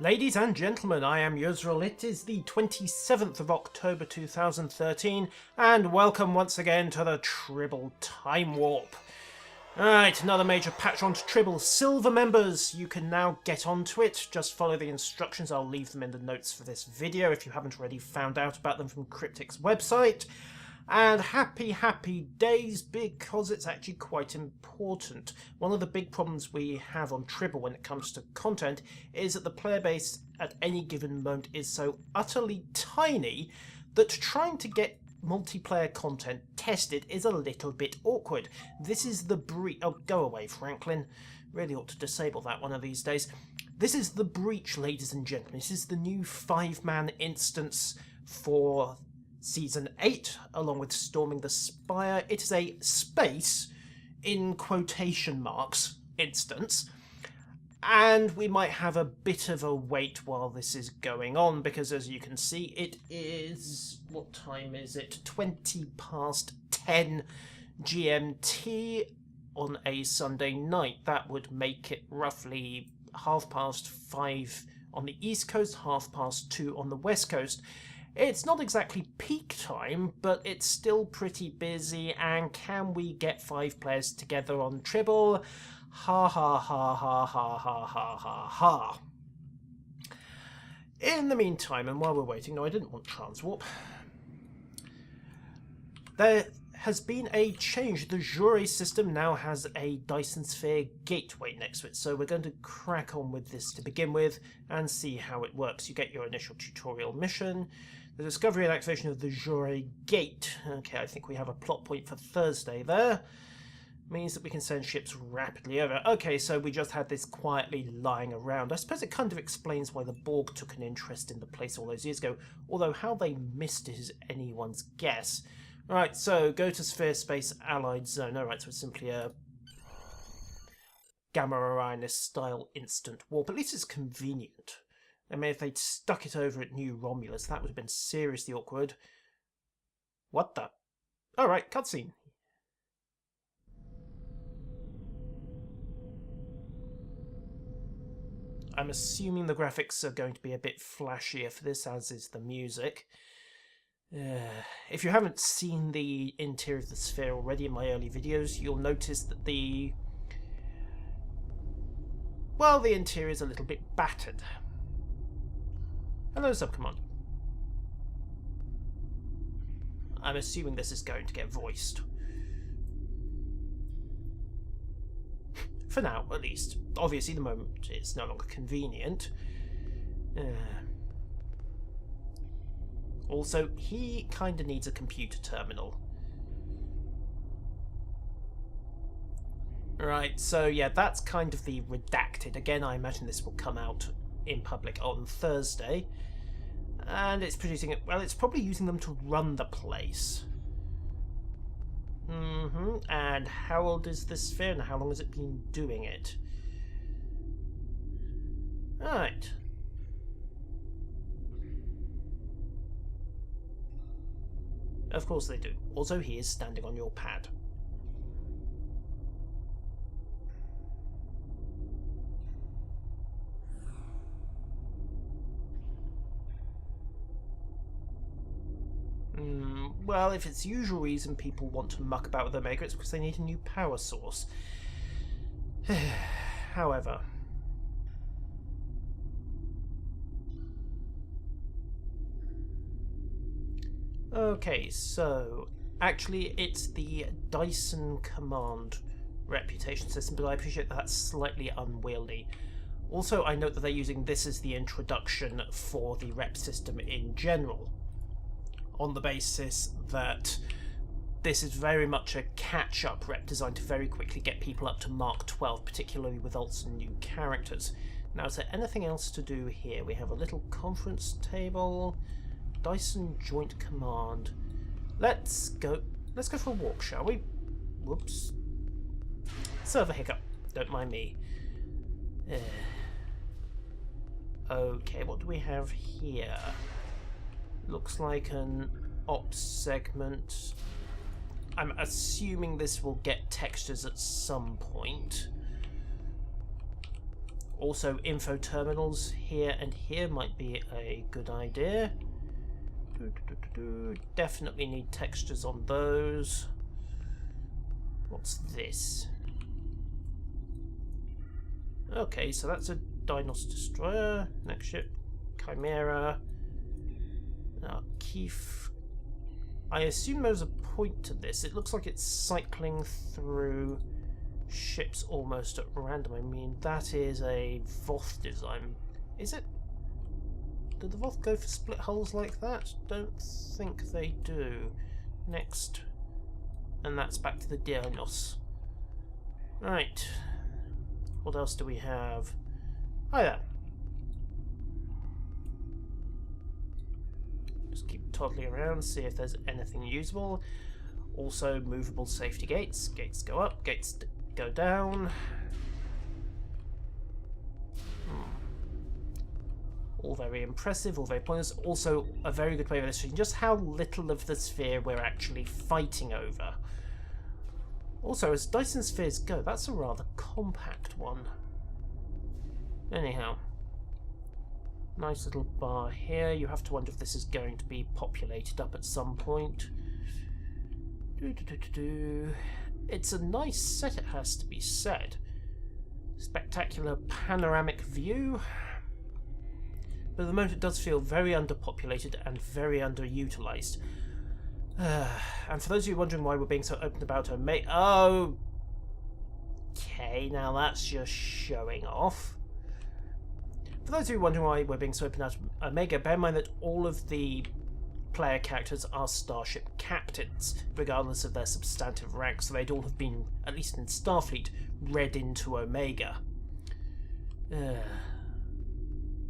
Ladies and gentlemen, I am Yusril. It is the 27th of October 2013, and welcome once again to the Tribble Timewarp. Alright, another major patch onto Tribble. Silver members, you can now get onto it. Just follow the instructions. I'll leave them in the notes for this video if you haven't already found out about them from Cryptic's website. And happy days, because it's actually quite important. One of the big problems we have on Tribble when it comes to content is that the player base at any given moment is so utterly tiny that trying to get multiplayer content tested is a little bit awkward. This is the breach. Oh, go away, Franklin. Really ought to disable that one of these days. This is the breach, ladies and gentlemen. This is the new 5-man instance for Season 8, along with Storming the Spire. It is a space, in quotation marks, instance. And we might have a bit of a wait while this is going on, because as you can see, it is... what time is it? 20 past 10 GMT on a Sunday night. That would make it roughly 5:30 on the East Coast, 2:30 on the West Coast. It's not exactly peak time, but it's still pretty busy, and can we get 5 players together on Tribble? Ha ha ha ha ha ha ha ha ha. In the meantime, and while we're waiting, no, I didn't want Transwarp. There has been a change. The Jury system now has a Dyson Sphere gateway next to it, so we're going to crack on with this to begin with and see how it works. You get your initial tutorial mission. The discovery and activation of the Jury Gate. Okay, I think we have a plot point for Thursday there. Means that we can send ships rapidly over. Okay, so we just had this quietly lying around. I suppose it kind of explains why the Borg took an interest in the place all those years ago, although how they missed it is anyone's guess. Alright, so go to Sphere Space Allied Zone. Alright, so it's simply a Gamma Orionis style instant warp. At least it's convenient. I mean, if they'd stuck it over at New Romulus, that would have been seriously awkward. What the? Alright, cutscene. I'm assuming the graphics are going to be a bit flashier for this, as is the music. If you haven't seen the interior of the Sphere already in my early videos, you'll notice that the interior is a little bit battered. Hello, Subcommander. I'm assuming this is going to get voiced. For now, at least. Obviously, the moment it's no longer convenient. Also, he kind of needs a computer terminal. Right, so yeah, that's kind of the redacted. Again, I imagine this will come out in public on Thursday. And it's producing it, well, it's probably using them to run the place. And how old is this Sphere and how long has it been doing it? Alright. Of course they do. Also, he is standing on your pad. Well, if it's the usual reason people want to muck about with Omega, it's because they need a new power source. However... okay, so... actually, it's the Dyson Command reputation system, but I appreciate that that's slightly unwieldy. Also, I note that they're using this as the introduction for the rep system in general, on the basis that this is very much a catch-up rep designed to very quickly get people up to Mark 12, particularly with alts and new characters. Now, is there anything else to do here? We have a little conference table, Dyson Joint Command. Let's go for a walk, shall we? Whoops. Server hiccup. Don't mind me. Okay, what do we have here? Looks like an ops segment. I'm assuming this will get textures at some point. Also, info terminals here and here might be a good idea. Definitely need textures on those. What's this? Okay, so that's a Dyson destroyer. Next ship, Chimera. Now, Keef. I assume there's a point to this. It looks like it's cycling through ships almost at random. I mean, that is a Voth design. Is it? Do the Voth go for split hulls like that? Don't think they do. Next. And that's back to the Dionysos. Right. What else do we have? Hi there. Just keep toddling around, see if there's anything usable. Also, movable safety gates. Gates go up, gates go down. All very impressive, all very pointless. Also, a very good way of illustrating just how little of the sphere we're actually fighting over. Also, as Dyson Spheres go, that's a rather compact one. Anyhow, nice little bar here. You have to wonder if this is going to be populated up at some point. It's a nice set, it has to be said. Spectacular panoramic view. But at the moment it does feel very underpopulated and very underutilised. And for those of you wondering why we're being so open about Omega... Oh! Okay, now that's just showing off. For those of you wondering why we're being so open about Omega, bear in mind that all of the player characters are starship captains, regardless of their substantive rank, so they'd all have been, at least in Starfleet, read into Omega.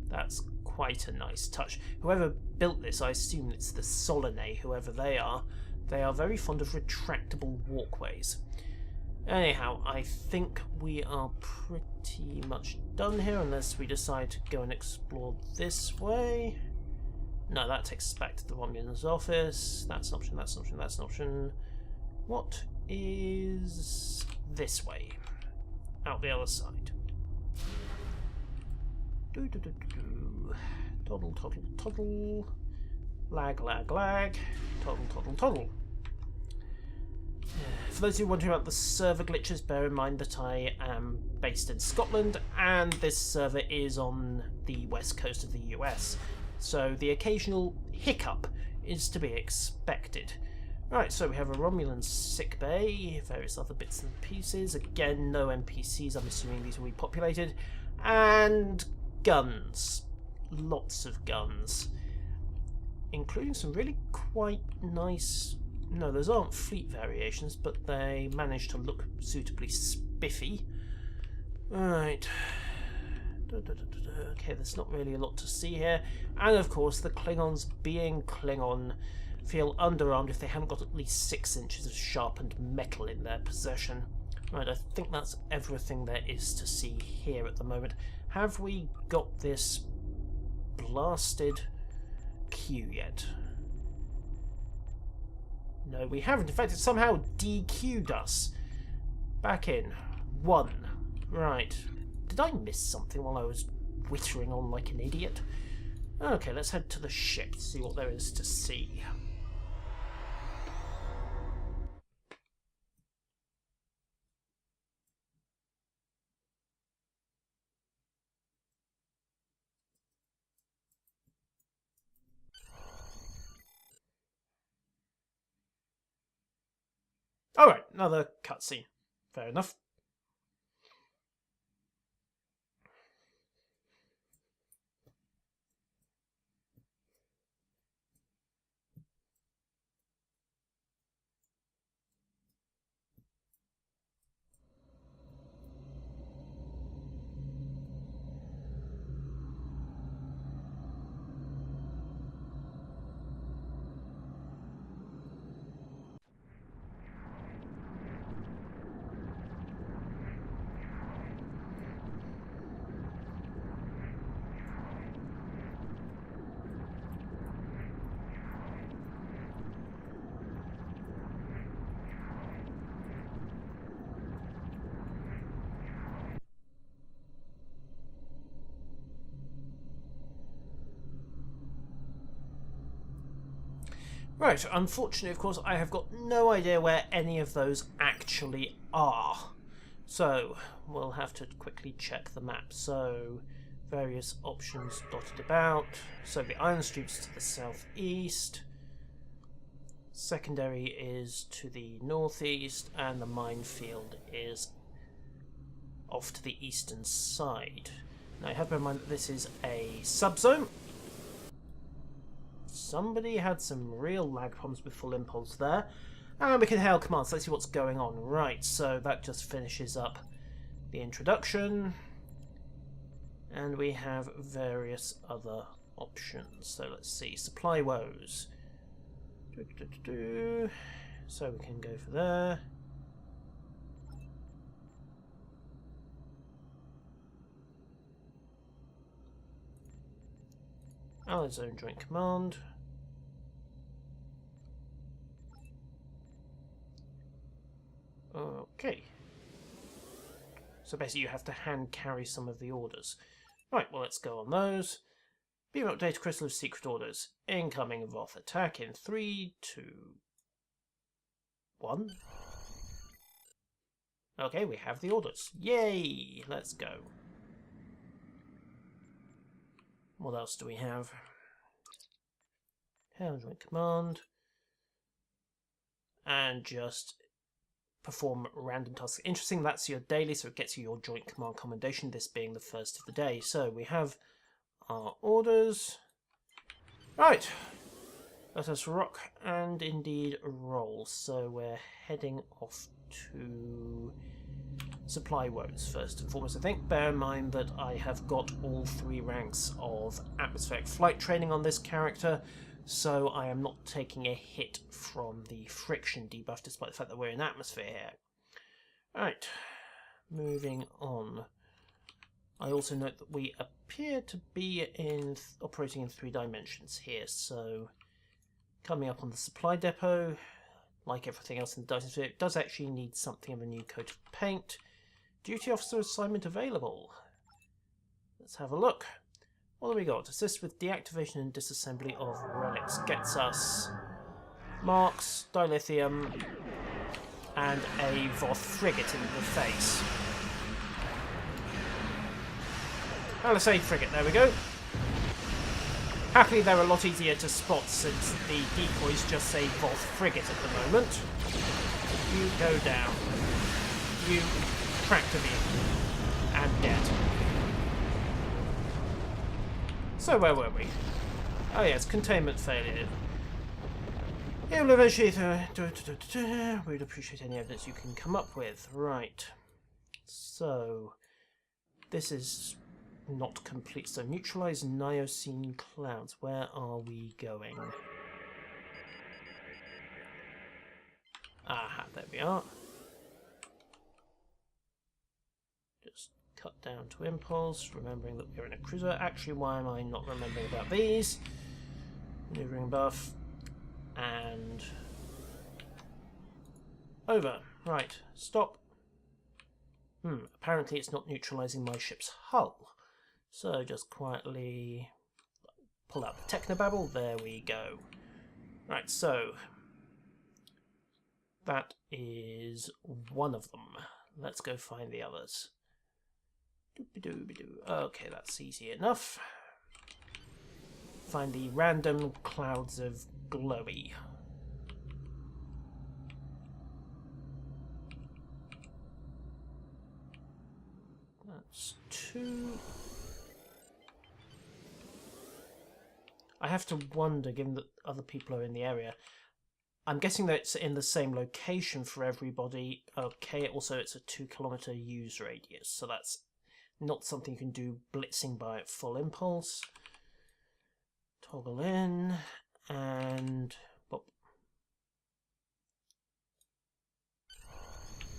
That's quite a nice touch. Whoever built this, I assume it's the Solinae, whoever they are very fond of retractable walkways. Anyhow, I think we are pretty much done here, unless we decide to go and explore this way. No, that takes us back to the Romulan's office. That's an option, that's an option, that's an option. What is this way? Out the other side. Toddle, toddle, toddle. Lag, lag, lag. Toddle, toddle, toddle. For those who are wondering about the server glitches, bear in mind that I am based in Scotland and this server is on the west coast of the US. So the occasional hiccup is to be expected. Right, so we have a Romulan sickbay, various other bits and pieces. Again, no NPCs, I'm assuming these will be populated. And guns. Lots of guns. Including some really quite nice... No, those aren't fleet variations, but they manage to look suitably spiffy. Right. Okay, there's not really a lot to see here. And of course, the Klingons, being Klingon, feel underarmed if they haven't got at least 6 inches of sharpened metal in their possession. Right, I think that's everything there is to see here at the moment. Have we got this blasted queue yet? No, we haven't. In fact, it somehow DQ'd us. Back in. 1. Right. Did I miss something while I was wittering on like an idiot? Okay, let's head to the ship to see what there is to see. Alright, another cutscene. Fair enough. Right, unfortunately, of course, I have got no idea where any of those actually are. So, we'll have to quickly check the map. So, various options dotted about. So, the Iron Street's to the southeast. Secondary is to the northeast. And the minefield is off to the eastern side. Now, you have to bear in mind that this is a subzone. Somebody had some real lag problems with full impulse there. And we can hail commands. Let's see what's going on. Right, so that just finishes up the introduction. And we have various other options. So let's see. Supply woes. So we can go for there. Allied Zone Joint Command. Okay. So basically you have to hand carry some of the orders. Right, well let's go on those. Beam up data crystal of secret orders. Incoming Voth attack in 3, 2, 1. Okay, we have the orders. Yay! Let's go. What else do we have? Hail Joint Command. And just perform random tasks. Interesting, that's your daily, so it gets you your Joint Command commendation, this being the first of the day. So we have our orders. Right, let us rock and indeed roll. So we're heading off to supply woes first and foremost. I think bear in mind that I have got all 3 ranks of atmospheric flight training on this character, so I am not taking a hit from the friction debuff despite the fact that we're in atmosphere here. Right, moving on. I also note that we appear to be operating in 3 dimensions here, so coming up on the supply depot, like everything else in the Dyson Sphere, it does actually need something of a new coat of paint. Duty officer assignment available. Let's have a look. What have we got? Assist with deactivation and disassembly of relics. Gets us marks, dilithium, and a Voth frigate in the face. LSA frigate, there we go. Happily they're a lot easier to spot since the decoys just say Voth frigate at the moment. You go down. You tractor vehicle. And dead. So where were we? Oh yes, containment failure. It will eventually... We'd appreciate any evidence you can come up with. Right. So... This is not complete. So neutralize Niocene clouds. Where are we going? Aha, there we are. Just cut down to impulse, remembering that we're in a cruiser. Actually, why am I not remembering about these? Maneuvering buff. And... over. Right, stop. Apparently it's not neutralising my ship's hull. So just quietly pull out the technobabble. There we go. Right, so that is one of them. Let's go find the others. Okay, that's easy enough. Find the random clouds of glowy. That's 2. I have to wonder, given that other people are in the area. I'm guessing that it's in the same location for everybody. Okay, also it's a 2-kilometer use radius, so that's not something you can do blitzing by at full impulse. Toggle in, and... Bop.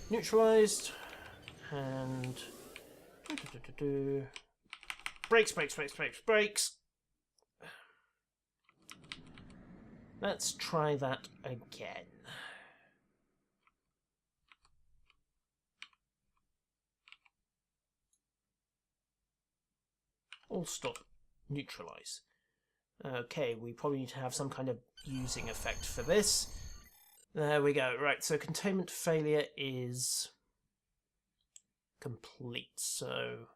Neutralized, and... Brakes, brakes, brakes, brakes, brakes. Let's try that again. All stop. Neutralize. Okay, we probably need to have some kind of using effect for this. There we go. Right, so containment failure is complete. So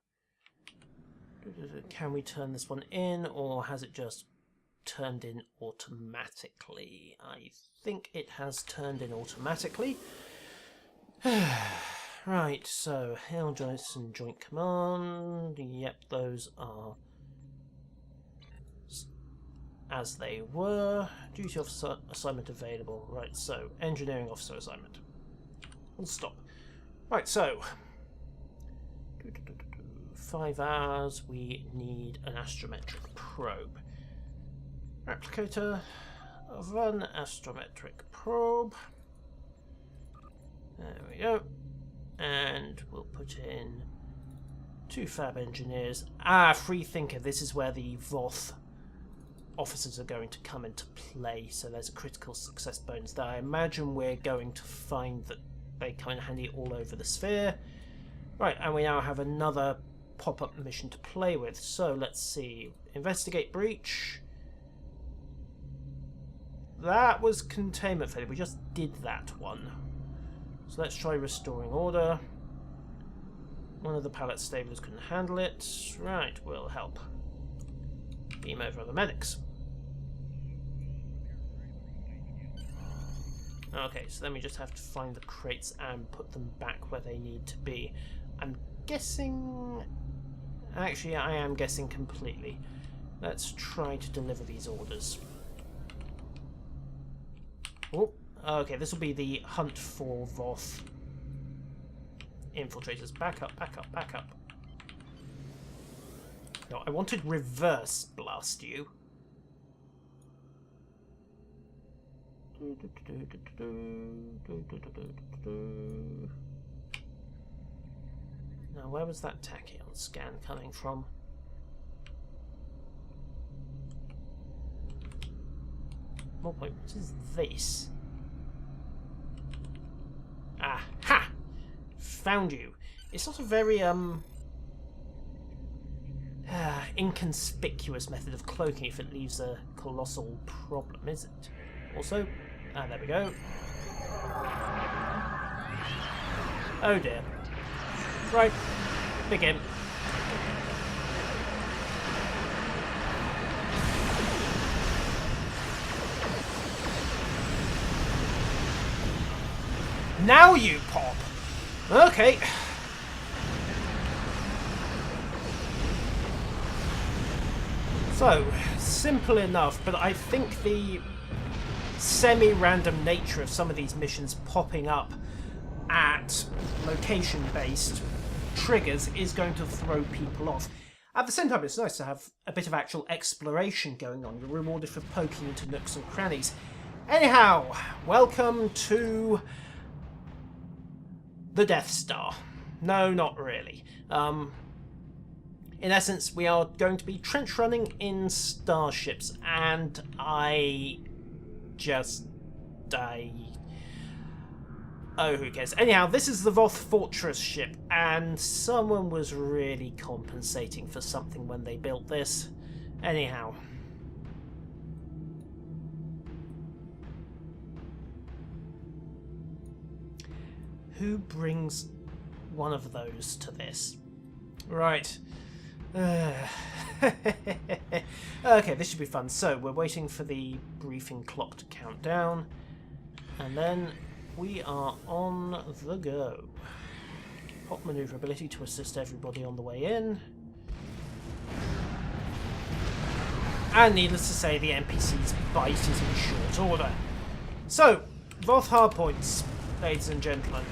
can we turn this one in, or has it just turned in automatically? I think it has turned in automatically. Right, so Hail Dyson Joint Command. Yep, those are as they were. Duty officer assignment available. Right, so engineering officer assignment. We'll stop. Right, so 5 hours. We need an astrometric probe. Replicator, run astrometric probe. There we go. And we'll put in 2 fab engineers. Freethinker. This is where the Voth officers are going to come into play, so there's a critical success bonus there. I imagine we're going to find that they come in handy all over the sphere. Right, and we now have another pop-up mission to play with. So let's see. Investigate breach. That was containment failure. We just did that one. So let's try restoring order. One of the pallet stablers couldn't handle it. Right, we'll help. Beam over the medics. Okay, so then we just have to find the crates and put them back where they need to be. I'm guessing... Actually, I am guessing completely. Let's try to deliver these orders. Oh, okay, this will be the hunt for Voth infiltrators. Back up, back up, back up. No, I wanted reverse blast you. Now, where was that tachyon scan coming from? More point, what is this? Aha! Found you. It's not a very, inconspicuous method of cloaking if it leaves a colossal problem, is it? Also, there we go. Oh dear. Right, begin. Now you pop! Okay. So, simple enough, but I think the semi-random nature of some of these missions popping up at location-based triggers is going to throw people off. At the same time, it's nice to have a bit of actual exploration going on. You're rewarded for poking into nooks and crannies. Anyhow, welcome to the Death Star. No, not really. In essence, we are going to be trench running in starships, and oh, who cares? Anyhow, this is the Voth Fortress ship, and someone was really compensating for something when they built this. Anyhow. Who brings one of those to this? Right. Okay, this should be fun. So, we're waiting for the briefing clock to count down, and then we are on the go. Pop maneuverability to assist everybody on the way in. And needless to say, the NPC's bite is in short order. So, Voth hardpoints, ladies and gentlemen.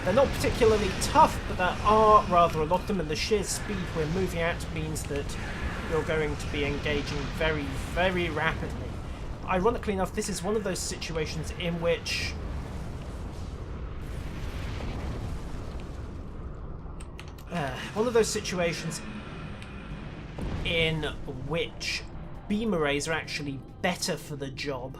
They're not particularly tough, but there are rather a lot of them, and the sheer speed we're moving at means that you're going to be engaging very, very rapidly. Ironically enough, this is one of those situations in which beam arrays are actually better for the job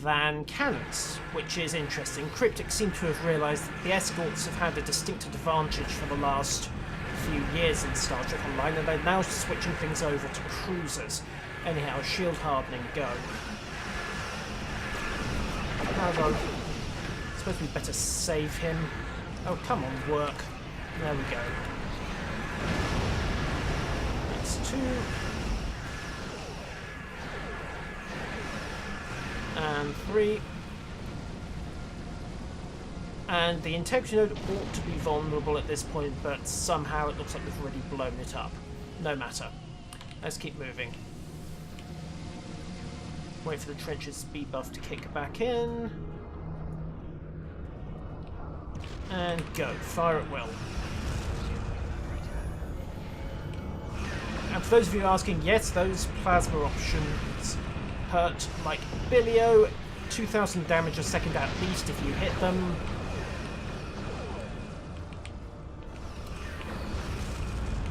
than cannons, which is interesting. Cryptic seem to have realised that the escorts have had a distinct advantage for the last few years in Star Trek Online, and they're now switching things over to cruisers. Anyhow, shield hardening, go. Now I suppose we better save him. Oh, come on, work. There we go. It's 2. And 3. And the integrity node ought to be vulnerable at this point, but somehow it looks like we've already blown it up. No matter. Let's keep moving. Wait for the trench's speed buff to kick back in. And go. Fire at will. And for those of you asking, yes, those plasma options hurt like Billio. 2,000 damage a second at least if you hit them.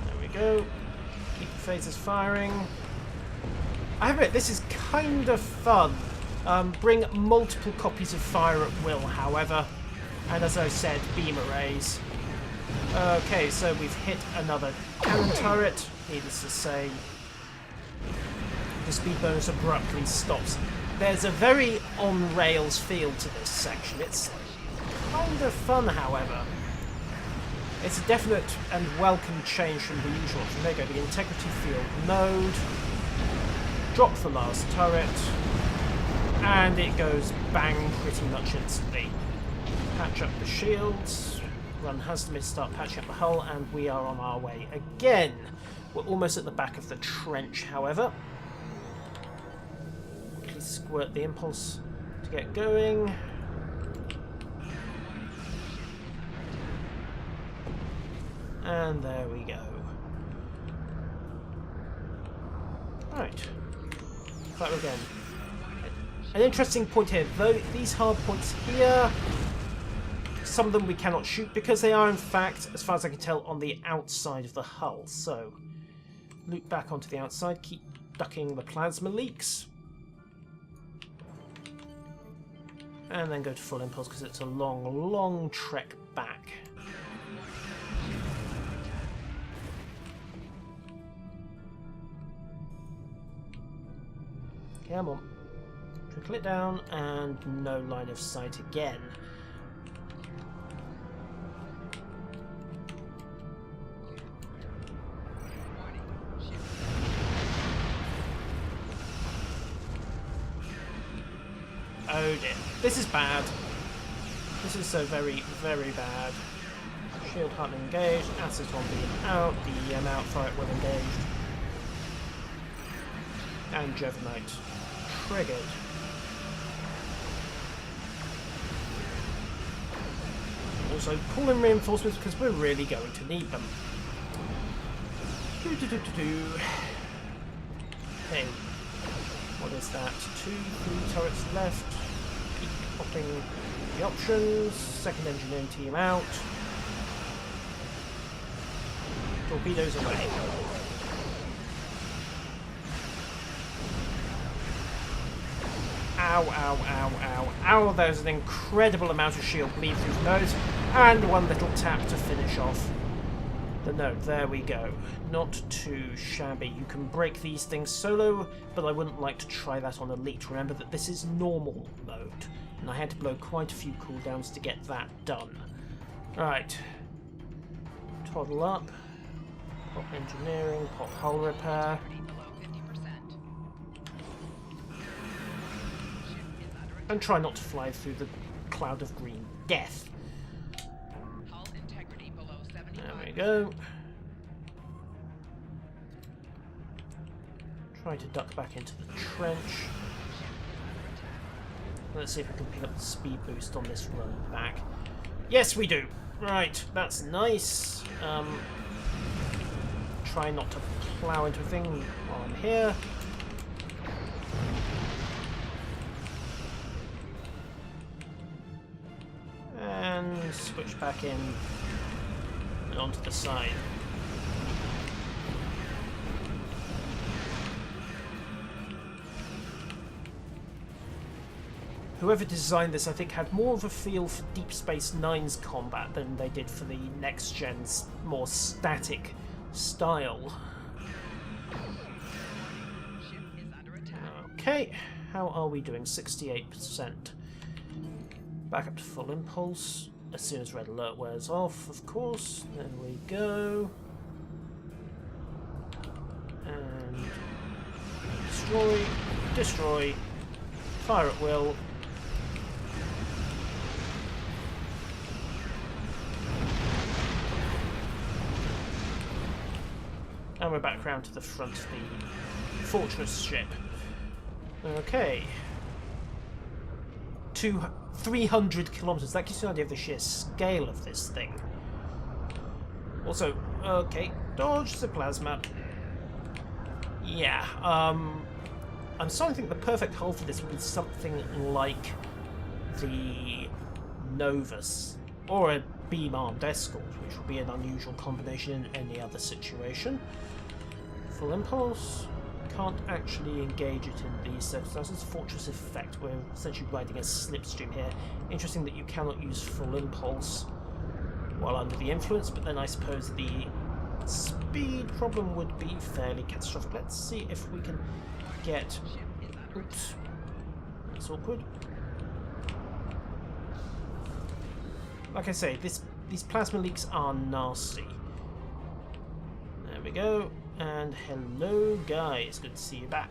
There we go. Keep the phasers firing. I have it, this is kind of fun. Bring multiple copies of Fire at Will, however. And as I said, beam arrays. Okay, so we've hit another cannon turret. Needless to say, the speed bonus abruptly stops. There's a very on-rails feel to this section. It's kind of fun, however. It's a definite and welcome change from the usual. There you go, the integrity field node. Drop the last turret. And it goes bang pretty much instantly. Patch up the shields. Run Hasmid, start patching up the hull, and we are on our way again. We're almost at the back of the trench, however. Quickly squirt the impulse to get going. And there we go. Right. Fire again. An interesting point here, though these hard points here, some of them we cannot shoot because they are in fact, as far as I can tell, on the outside of the hull. So, loop back onto the outside, keep ducking the plasma leaks. And then go to full impulse because it's a long, long trek back. Come on. Trickle it down, and no line of sight again. Oh dear. This is bad. This is so very, very bad. Shield hardening engaged, Aceton beam out, DEM out, fire at will engaged. And Jevonite triggered. Also, pull in reinforcements because we're really going to need them. Hey, what is that? 2, 3 turrets left. Keep popping the options. Second engineering team out. Torpedoes away. Ow, ow, ow, ow, ow. There's an incredible amount of shield bleed through the nose, and one little tap to finish off the node. There we go. Not too shabby. You can break these things solo, but I wouldn't like to try that on Elite. Remember that this is normal mode, and I had to blow quite a few cooldowns to get that done. Alright. Toddle up. Pop engineering, pop hull repair. And try not to fly through the cloud of green death. There we go. Try to duck back into the trench. Let's see if we can pick up the speed boost on this run back. Yes, we do. Right, that's nice. Try not to plough into a thing while I'm here. And switch back in and onto the side. Whoever designed this, I think, had more of a feel for Deep Space Nine's combat than they did for the next gen's more static style. Okay, how are we doing? 68%. Back up to full impulse as soon as red alert wears off, of course. There we go. And destroy, destroy, fire at will. And we're back round to the front of the fortress ship. Okay. 300 kilometers. That gives you an idea of the sheer scale of this thing. Also, okay, dodge the plasma. Yeah, I'm starting to think the perfect hull for this would be something like the Novus, or a beam-armed escort, which would be an unusual combination in any other situation. Full impulse. Can't actually engage it in these circumstances. Fortress effect. We're essentially riding a slipstream here. Interesting that you cannot use full impulse while under the influence, but then I suppose the speed problem would be fairly catastrophic. Let's see if we can get... Oops. That's awkward. Like I say, these plasma leaks are nasty. There we go. And hello guys, good to see you back.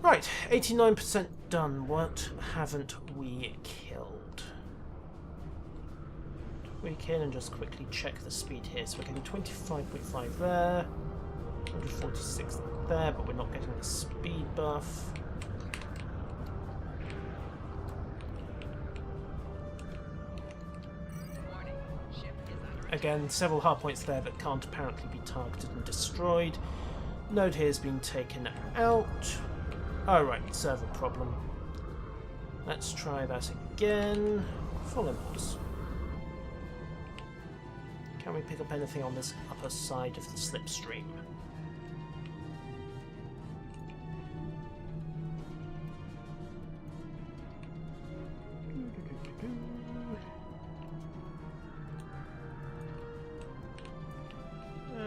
Right, 89% done. What haven't we killed? Tweak in and just quickly check the speed here. So we're getting 25.5 there, 146 there, but we're not getting the speed buff. Again, several hard points there that can't apparently be targeted and destroyed. Node here has been taken out. Oh right, server problem. Let's try that again. Full impulse. Can we pick up anything on this upper side of the slipstream?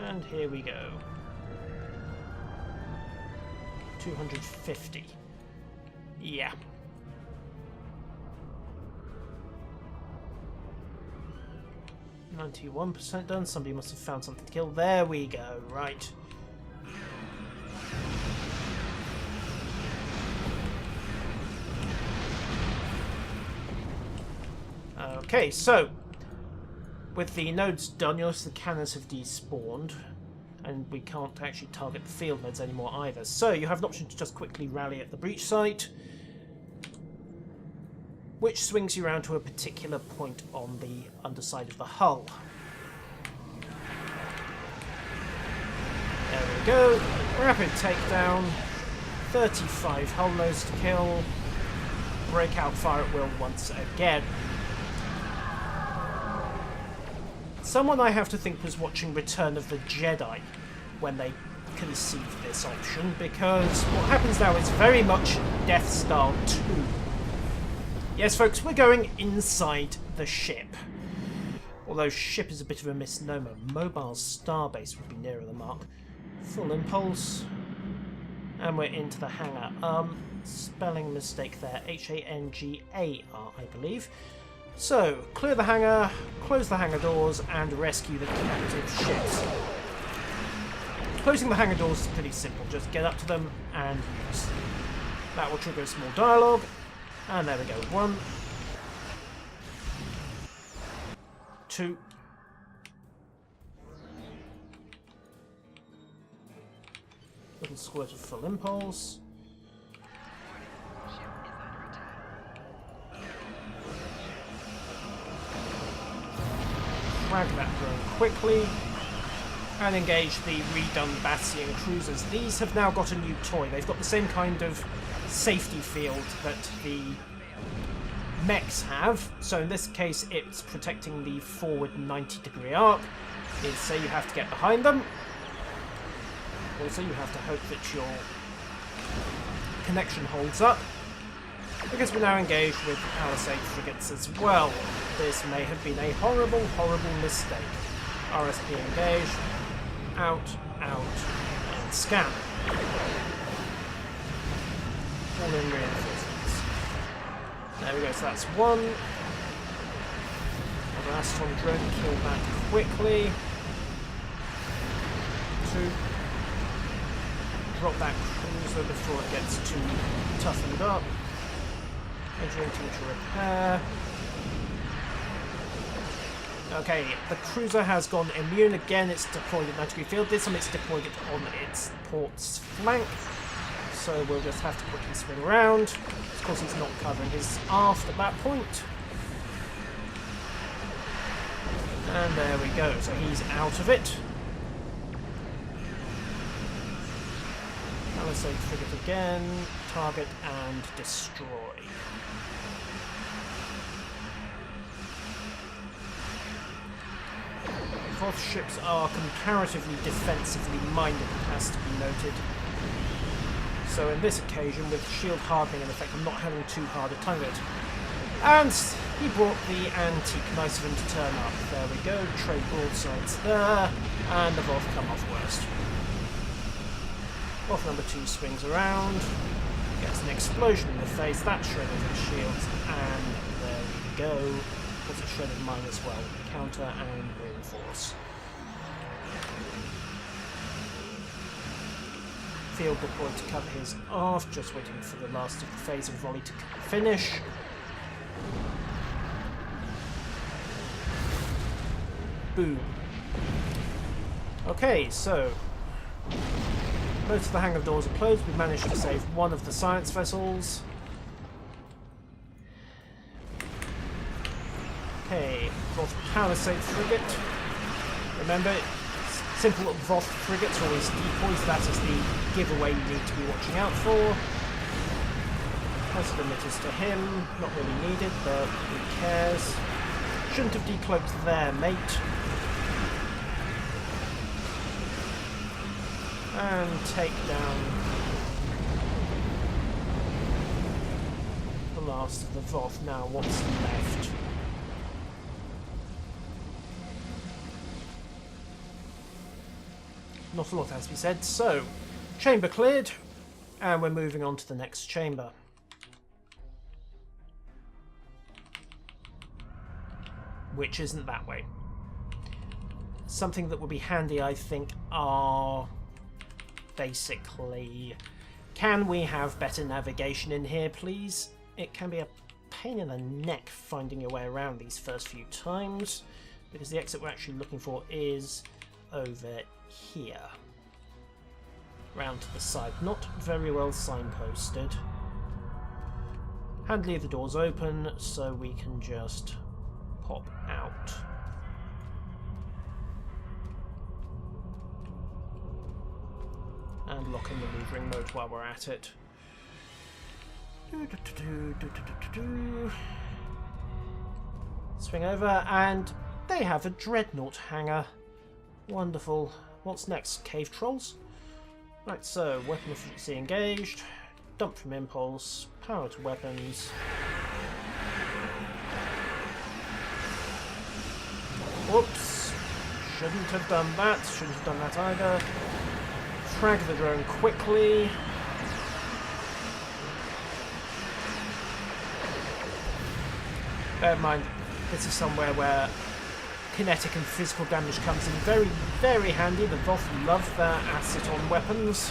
And here we go. 250. Yeah. %91 done. Somebody must have found something to kill. There we go. Right. Okay, so with the nodes done, you'll notice the cannons have despawned, and we can't actually target the field nodes anymore either. So you have an option to just quickly rally at the breach site, which swings you around to a particular point on the underside of the hull. There we go. Rapid takedown. 35 hull nodes to kill. Breakout fire at will once again. Someone I have to think was watching Return of the Jedi when they conceived this option, because what happens now is very much Death Star 2. Yes, folks, we're going inside the ship. Although ship is a bit of a misnomer. Mobile starbase would be nearer the mark. Full impulse. And we're into the hangar. Spelling mistake there. H-A-N-G-A-R, I believe. So, clear the hangar, close the hangar doors, and rescue the captive ships. Closing the hangar doors is pretty simple. Just get up to them and use. That will trigger a small dialogue. And there we go. 1, 2. Little squirt of full impulse. Drag that drone quickly and engage the redone Bastian cruisers. These have now got a new toy. They've got the same kind of safety field that the mechs have. So in this case, it's protecting the forward 90-degree arc. So you have to get behind them. Also, you have to hope that your connection holds up, because we're now engaged with Palisade frigates as well. This may have been a horrible, horrible mistake. RSP engaged. Out, out, and scan. call in reinforcements. There we go, so that's one. Another Aston drone, kill that quickly. Two. Drop that cruiser before it gets too toughened up. Entering to repair. Okay, the cruiser has gone immune again. It's deployed at 90 degree field. This time it's deployed on its port's flank. So we'll just have to quickly swing around. Of course, he's not covering his aft at that point. And there we go. So he's out of it. Palisade frigate again. Target and destroy. Voth ships are comparatively defensively minded, it has to be noted. So in this occasion, with shield hardening in effect, I'm not having too hard a time of it. And he brought the antique, nice of him to turn up. There we go, trade broadsides there, and the Voth come off worst. Voth number 2 swings around, gets an explosion in the face, that shredded his shields, and there we go. Puts a shredded mine as well. Counter and reinforce. Field deployed to cover his aft, just waiting for the last of the phase of volley to finish. Boom. Okay, so most of the hangar doors are closed. We've managed to save one of the science vessels. Okay, Voth Palisade frigate. Remember, simple Voth frigates are always decoys. That is the giveaway you need to be watching out for. Hazard emitters to him. Not really needed, but who cares? Shouldn't have decloaked there, mate. And take down the last of the Voth. Now, what's left? Not a lot has to be said, so chamber cleared, and we're moving on to the next chamber. Which isn't that way. Something that would be handy, I think, are basically, can we have better navigation in here, please? It can be a pain in the neck finding your way around these first few times, because the exit we're actually looking for is over here. Round to the side. Not very well signposted. Handily the door's open, so we can just pop out. And lock in the maneuvering mode while we're at it. Swing over, and they have a dreadnought hangar. Wonderful. What's next? Cave trolls? Right, so weapon efficiency engaged. Dump from impulse. Power to weapons. Whoops. Shouldn't have done that. Shouldn't have done that either. Frag the drone quickly. Bear in mind, this is somewhere where kinetic and physical damage comes in very, very handy. The Voth love their aceton weapons.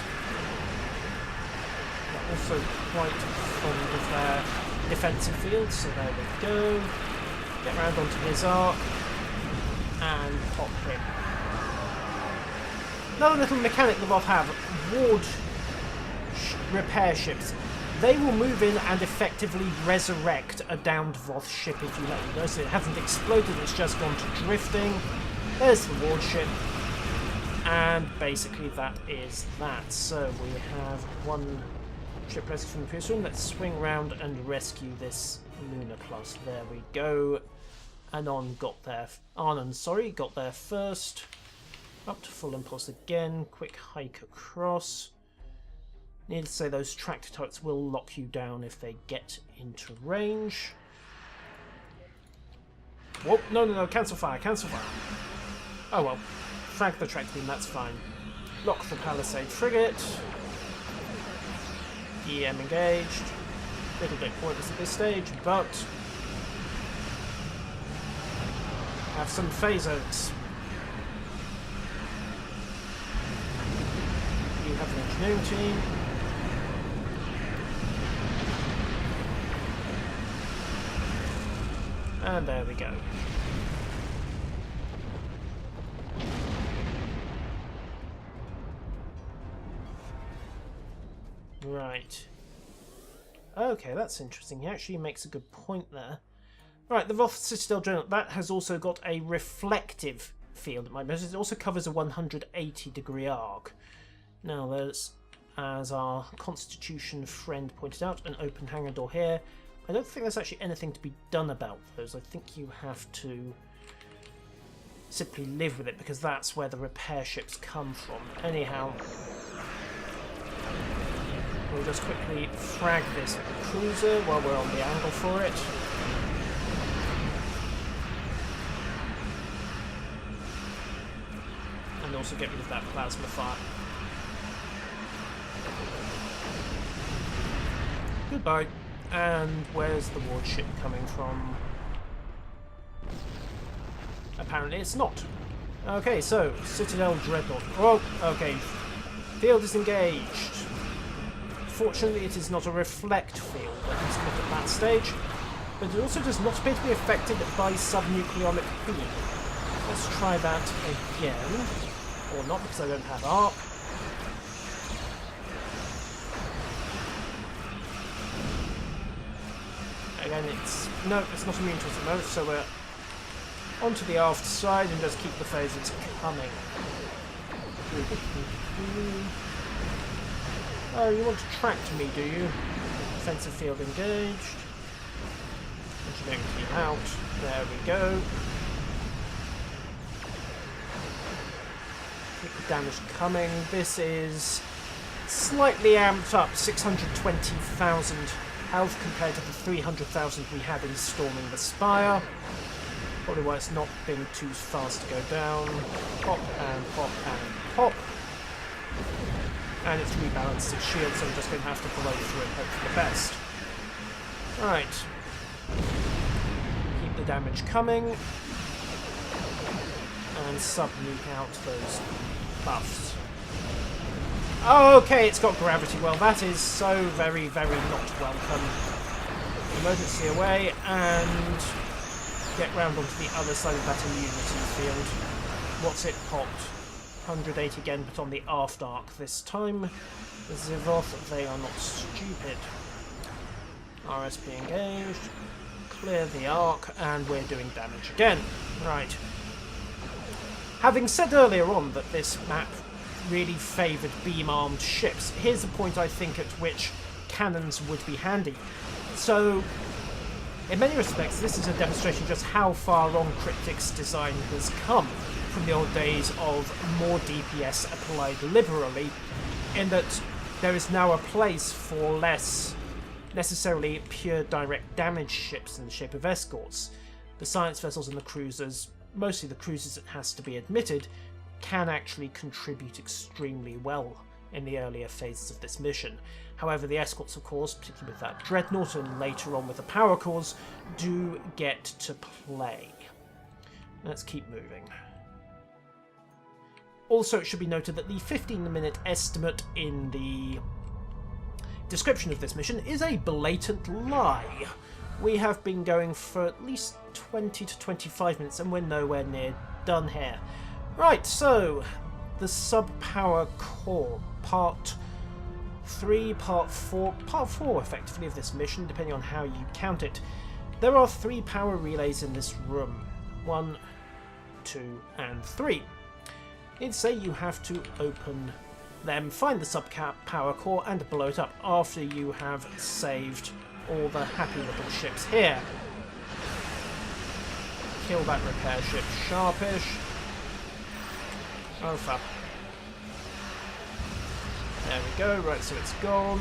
They're also quite fond of their defensive fields, so there we go. Get round onto his arc and pop him. Another little mechanic the Voth have, ward repair ships. They will move in and effectively resurrect a downed Voth ship if you let them go. So it hasn't exploded, it's just gone to drifting. There's the ward ship. And basically that is that. So we have one ship rescue from the Pierce Room. Let's swing round and rescue this Lunar class. There we go. Anon got there. Arnon, sorry, got there first. Up to full impulse again. Quick hike across. Needless to say, those tractor turrets will lock you down if they get into range. Whoop, no, cancel fire, cancel fire. Oh well, frag the tractor beam, that's fine. Lock the Palisade frigate. EM engaged. Little bit pointless at this stage, but have some phasers. You have an engineering team. And there we go. Right. Okay, that's interesting. He actually makes a good point there. Right, the Roth Citadel Dreadnought, that has also got a reflective field at my measure. It also covers a 180-degree arc. Now there's, as our Constitution friend pointed out, an open hangar door here. I don't think there's actually anything to be done about those. I think you have to simply live with it, because that's where the repair ships come from. Anyhow, we'll just quickly frag this cruiser while we're on the angle for it. And also get rid of that plasma fire. Goodbye. And where's the warship coming from? Apparently it's not. Okay, so, Citadel Dreadnought. Oh, okay. Field is engaged. Fortunately, it is not a reflect field, at least not at that stage. But it also does not appear to be affected by subnucleonic beam. Let's try that again. Or not, because I don't have arc. Again, it's not immune to it at the moment, so we're onto the aft side and just keep the phasers coming. Oh, you want to track me, do you? Defensive field engaged. Engineering team out. There we go. Keep the damage coming. This is slightly amped up, 620,000 health compared to the 300,000 we had in storming the spire. Probably why it's not being too fast to go down. Pop and pop and pop. And it's rebalanced its shield, so I'm just going to have to blow through and hope for the best. Right. Keep the damage coming. And sub-nuke out those buffs. Oh, okay, it's got gravity. Well, that is so very, very not welcome. Emergency away, and get round onto the other side of that immunity field. What's it popped? 180 again, but on the aft arc this time. The Zivoth, they are not stupid. RSP engaged. Clear the arc, and we're doing damage again. Right. Having said earlier on that this map really favoured beam-armed ships, here's a point I think at which cannons would be handy. So, in many respects, this is a demonstration just how far wrong Cryptic's design has come from the old days of more DPS applied liberally, in that there is now a place for less necessarily pure direct damage ships in the shape of escorts. The science vessels and the cruisers, mostly the cruisers it has to be admitted, can actually contribute extremely well in the earlier phases of this mission. However, the escorts, of course, particularly with that dreadnought and later on with the power cores, do get to play. Let's keep moving. Also, it should be noted that the 15-minute estimate in the description of this mission is a blatant lie. We have been going for at least 20 to 25 minutes and we're nowhere near done here. Right, so the sub-power core, part 3, part 4 effectively of this mission, depending on how you count it. There are 3 power relays in this room. 1, 2, and 3. It'd say you have to open them, find the sub-power core, and blow it up after you have saved all the happy little ships here. Kill that repair ship, sharpish. Oh fuck. There we go, right, so it's gone.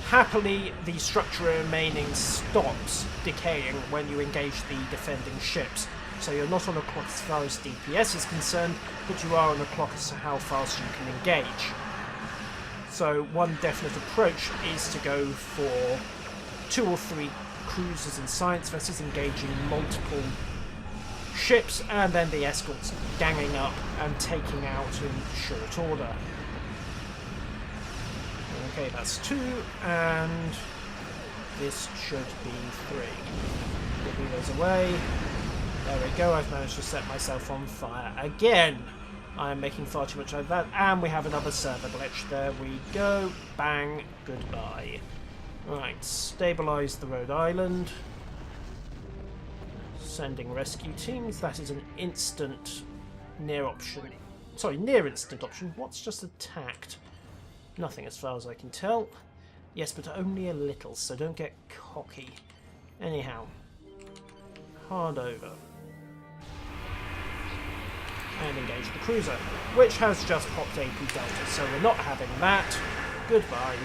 Happily, the structure remaining stops decaying when you engage the defending ships. So you're not on a clock as far as DPS is concerned, but you are on a clock as to how fast you can engage. So one definite approach is to go for 2 or 3 cruisers and science vessels engaging multiple ships, and then the escorts ganging up and taking out in short order. Okay, that's 2, and this should be 3. We'll move those away. There we go, I've managed to set myself on fire again. I am making far too much of that, and we have another server glitch. There we go. Bang. Goodbye. Right, stabilise the Rhode Island. Sending rescue teams. That is an instant near option. Sorry, near instant option. What's just attacked? Nothing as far as I can tell. Yes, but only a little, so don't get cocky. Anyhow. Hard over. And engage the cruiser, which has just popped AP Delta, so we're not having that. Goodbye.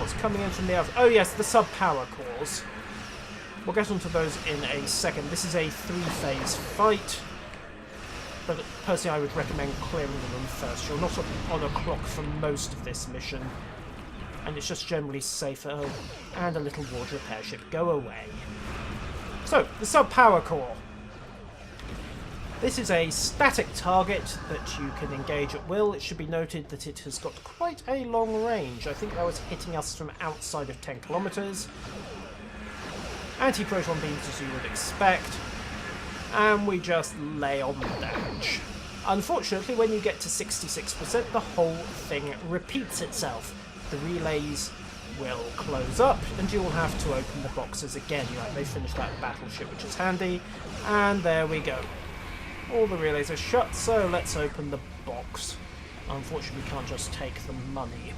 What's coming in from the outside? Oh yes, the sub-power cores. We'll get onto those in a second. This is a 3-phase fight, but personally I would recommend clearing the room first. You're not on a clock for most of this mission, and it's just generally safer. Oh, and a little water repair ship. Go away. So, the sub-power core. This is a static target that you can engage at will. It should be noted that it has got quite a long range. I think that was hitting us from outside of 10 kilometers. Anti-proton beams as you would expect. And we just lay on the damage. Unfortunately, when you get to 66%, the whole thing repeats itself. The relays will close up, and you will have to open the boxes again. Right, they finished that battleship, which is handy, and there we go. All the relays are shut, so let's open the box. Unfortunately, we can't just take the money.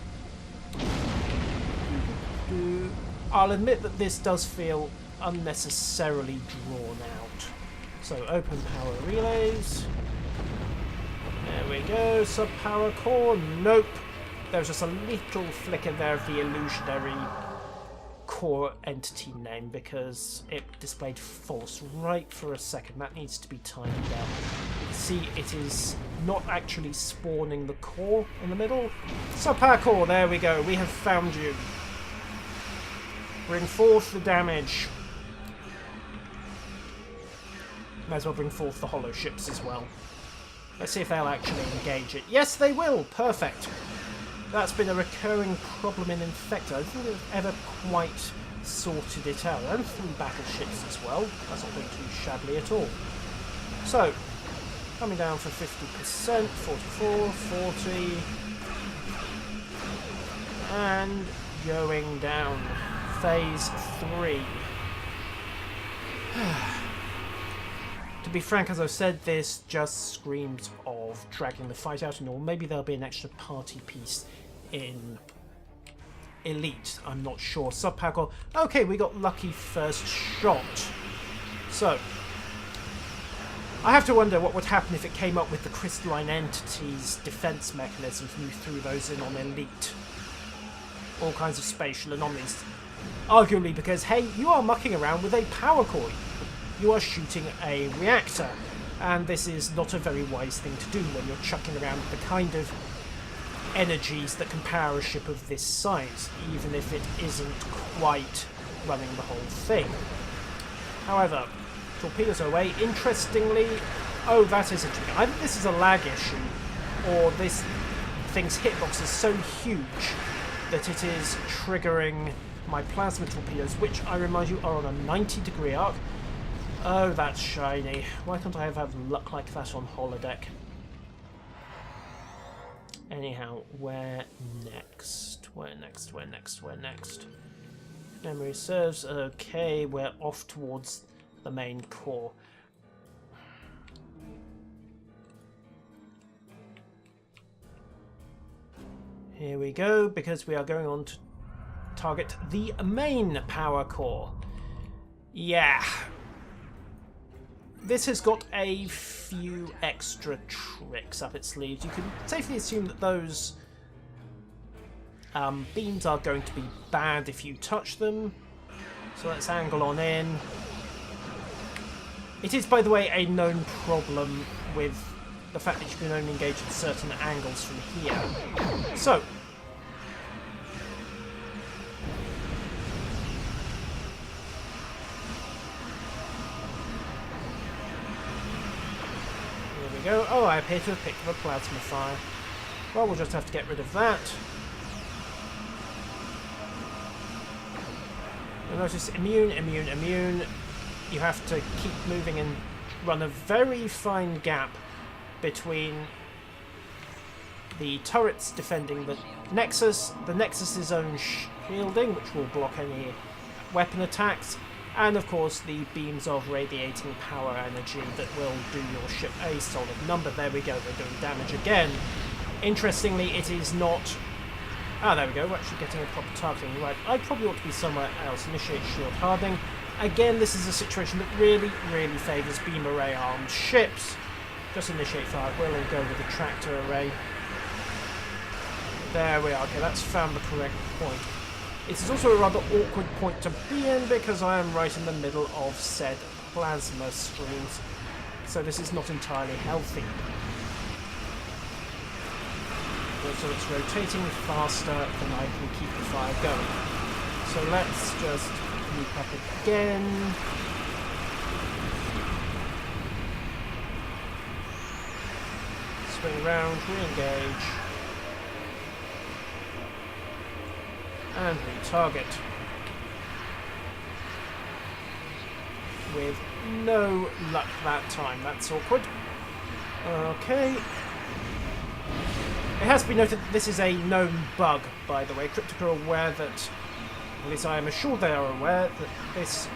I'll admit that this does feel unnecessarily drawn out. So, open power relays. There we go, sub-power core. Nope. There's just a little flicker there of the illusionary core entity name because it displayed false right for a second. That needs to be timed down. See, it is not actually spawning the core in the middle. Sub-power core, there we go. We have found you. Bring forth the damage. May as well bring forth the hollow ships as well. Let's see if they'll actually engage it. Yes, they will. Perfect. That's been a recurring problem in Infector. I don't think they've ever quite sorted it out. And 3 battleships as well. That's not doing too shabbily at all. So, coming down for 50%, 44, 40, and going down. Phase 3. To be frank, as I've said, this just screams of dragging the fight out and all. Maybe there'll be an extra party piece in Elite. I'm not sure. Sub-power core. Okay, we got lucky first shot. So, I have to wonder what would happen if it came up with the crystalline entities defense mechanisms and you threw those in on Elite. All kinds of spatial anomalies. Arguably because, hey, you are mucking around with a power core. You are shooting a reactor, and this is not a very wise thing to do when you're chucking around the kind of energies that can power a ship of this size, even if it isn't quite running the whole thing. However, torpedoes are away. Interestingly, oh, that is interesting. I think this is a lag issue, or this thing's hitbox is so huge that it is triggering my plasma torpedoes, which I remind you are on a 90-degree arc. Oh, that's shiny. Why can't I have luck like that on holodeck? Anyhow, where next? Where next? Where next? Where next? Memory serves. Okay, we're off towards the main core. Here we go, because we are going on to target the main power core. Yeah. This has got a few extra tricks up its sleeves. You can safely assume that those beams are going to be bad if you touch them. So let's angle on in. It is, by the way, a known problem with the fact that you can only engage at certain angles from here. So, there we go. Oh, I appear to have picked up a plasma fire. Well, we'll just have to get rid of that. You'll notice immune, immune, immune. You have to keep moving and run a very fine gap between the turrets defending the Nexus's own shielding, which will block any weapon attacks, and of course the beams of radiating power energy that will do your ship a solid number. There we go, they're doing damage again. Interestingly, it is not... Ah, there we go, we're actually getting a proper targeting. Right, I probably ought to be somewhere else. Initiate shield hardening. Again, this is a situation that really, really favours beam array armed ships. Just initiate fire. We'll go with the tractor array. There we are. Okay, that's found the correct point. It is also a rather awkward point to be in because I am right in the middle of said plasma streams. So this is not entirely healthy. So it's rotating faster than I can keep the fire going. So let's just loop up again. Swing around, re-engage. And retarget. With no luck that time. That's awkward. Okay. It has to be noted that this is a known bug, by the way. Cryptic are aware that, at least I am assured they are aware, that this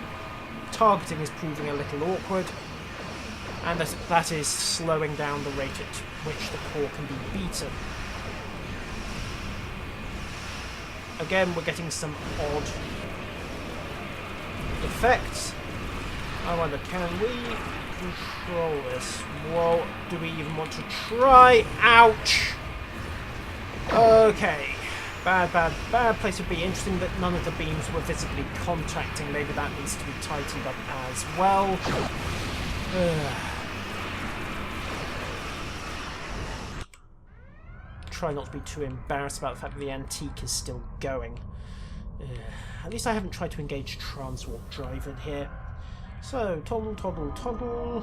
targeting is proving a little awkward, and that is slowing down the rate at which the core can be beaten. Again, we're getting some odd effects. I wonder, can we control this? Well, do we even want to try? Ouch! Okay. Bad place would be. Interesting that none of the beams were visibly contacting. Maybe that needs to be tightened up as well. Try not to be too embarrassed about the fact that the antique is still going. At least I haven't tried to engage transwarp drive in here. So, toddle, toddle, toddle.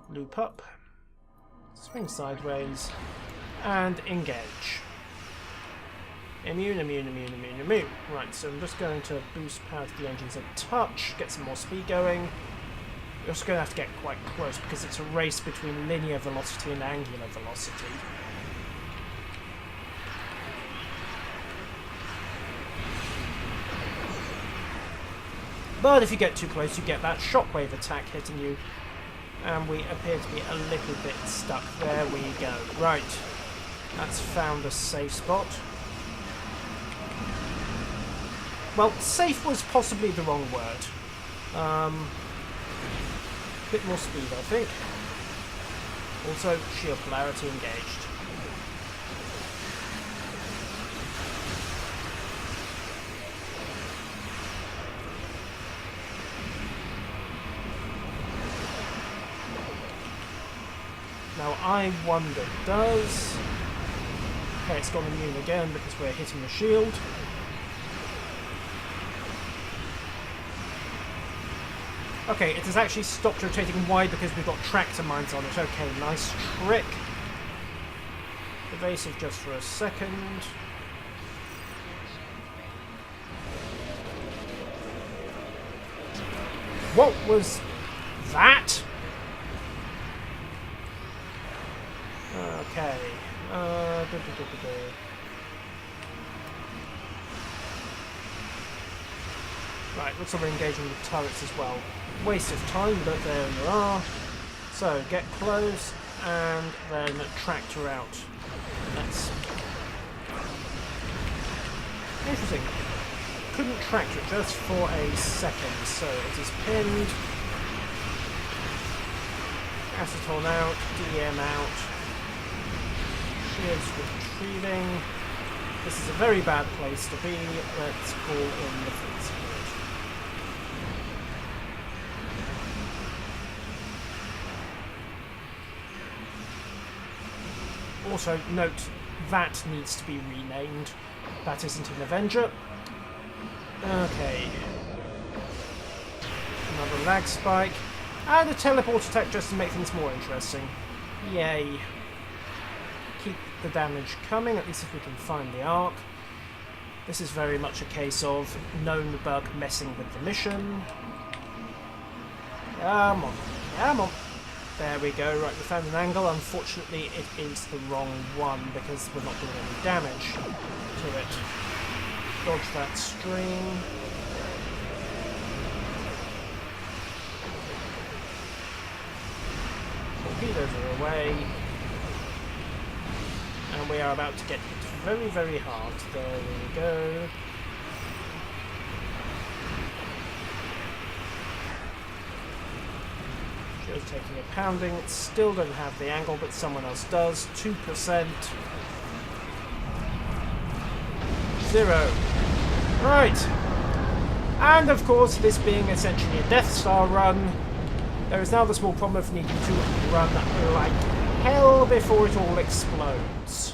Loop up. Swing sideways. And engage. Immune, immune, immune, immune, immune. Right, so I'm just going to boost power to the engines a touch, get some more speed going. We're also going to have to get quite close because it's a race between linear velocity and angular velocity. But if you get too close, you get that shockwave attack hitting you. And we appear to be a little bit stuck. There we go. Right. That's found a safe spot. Well, safe was possibly the wrong word. Bit more speed, I think. Also, shield polarity engaged. Now, I wonder, does... Okay, it's gone immune again because we're hitting the shield. Okay, it has actually stopped rotating wide because we've got tractor mines on it. Okay, nice trick. Evasive just for a second. What was that? Okay. Right, looks like we're engaging with turrets as well. Waste of time, but there you are. So, get close, and then tractor out. That's interesting. Couldn't tractor it just for a second, so it is pinned. Acetone out, DM out. Shields retrieving. This is a very bad place to be. Let's call in the fleet spirit. Also, note that needs to be renamed. That isn't an Avenger. Okay. Another lag spike. And a teleport attack just to make things more interesting. Yay. Keep the damage coming, at least if we can find the arc. This is very much a case of known bug messing with the mission. Come on. Come on. There we go. Right, we found an angle. Unfortunately, it is the wrong one because we're not doing any damage to it. Dodge that stream. Torpedoes are away. And we are about to get hit very, very hard. There we go. Show's taking a pounding. It still doesn't have the angle, but someone else does. 2%. 0. Right. And of course, this being essentially a Death Star run, there is now the small problem of needing to run like hell before it all explodes.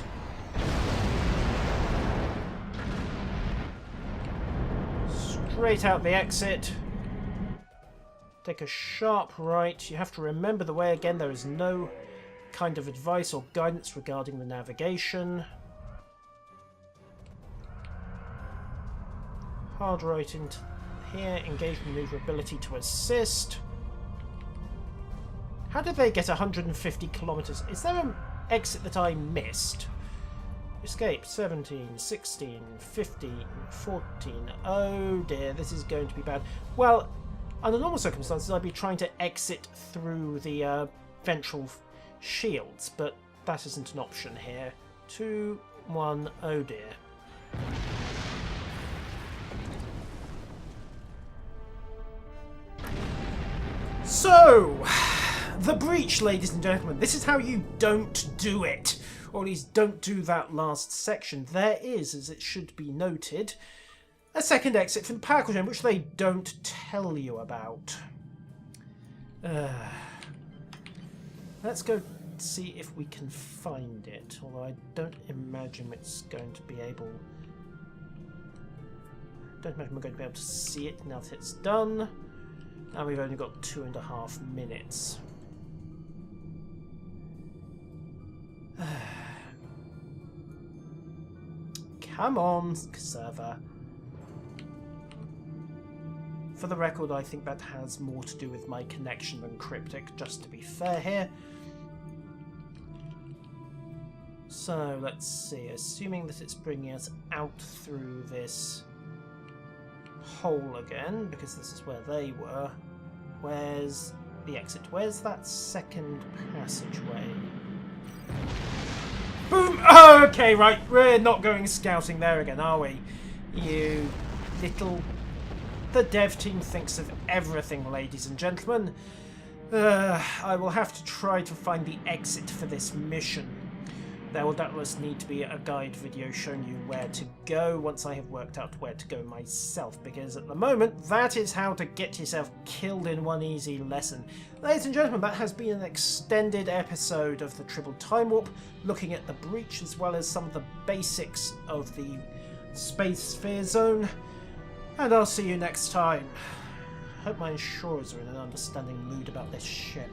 Straight out the exit. Take a sharp right. You have to remember the way again. There is no kind of advice or guidance regarding the navigation. Hard right into here. Engage maneuverability to assist. How did they get 150 kilometers? Is there an exit that I missed? Escape 17, 16, 15, 14. Oh dear, this is going to be bad. Well, under normal circumstances, I'd be trying to exit through the ventral shields, but that isn't an option here. 2, 1, oh dear. So, the breach, ladies and gentlemen. This is how you don't do it. Or at least don't do that last section. There is, as it should be noted, a second exit from the power gen, which they don't tell you about. Let's go see if we can find it, although I don't imagine it's going to be able... don't imagine we're going to be able to see it now that it's done. And we've only got 2.5 minutes. Come on, server. For the record, I think that has more to do with my connection than cryptic, just to be fair here. So, let's see. Assuming that it's bringing us out through this hole again, because this is where they were. Where's the exit? Where's that second passageway? Boom! Oh, okay, right. We're not going scouting there again, are we? You little... The dev team thinks of everything, ladies and gentlemen. I will have to try to find the exit for this mission. There will doubtless need to be a guide video showing you where to go once I have worked out where to go myself, because at the moment, that is how to get yourself killed in one easy lesson. Ladies and gentlemen, that has been an extended episode of the Tribble Timewarp, looking at the breach as well as some of the basics of the Space Sphere zone, and I'll see you next time. Hope my insurers are in an understanding mood about this ship.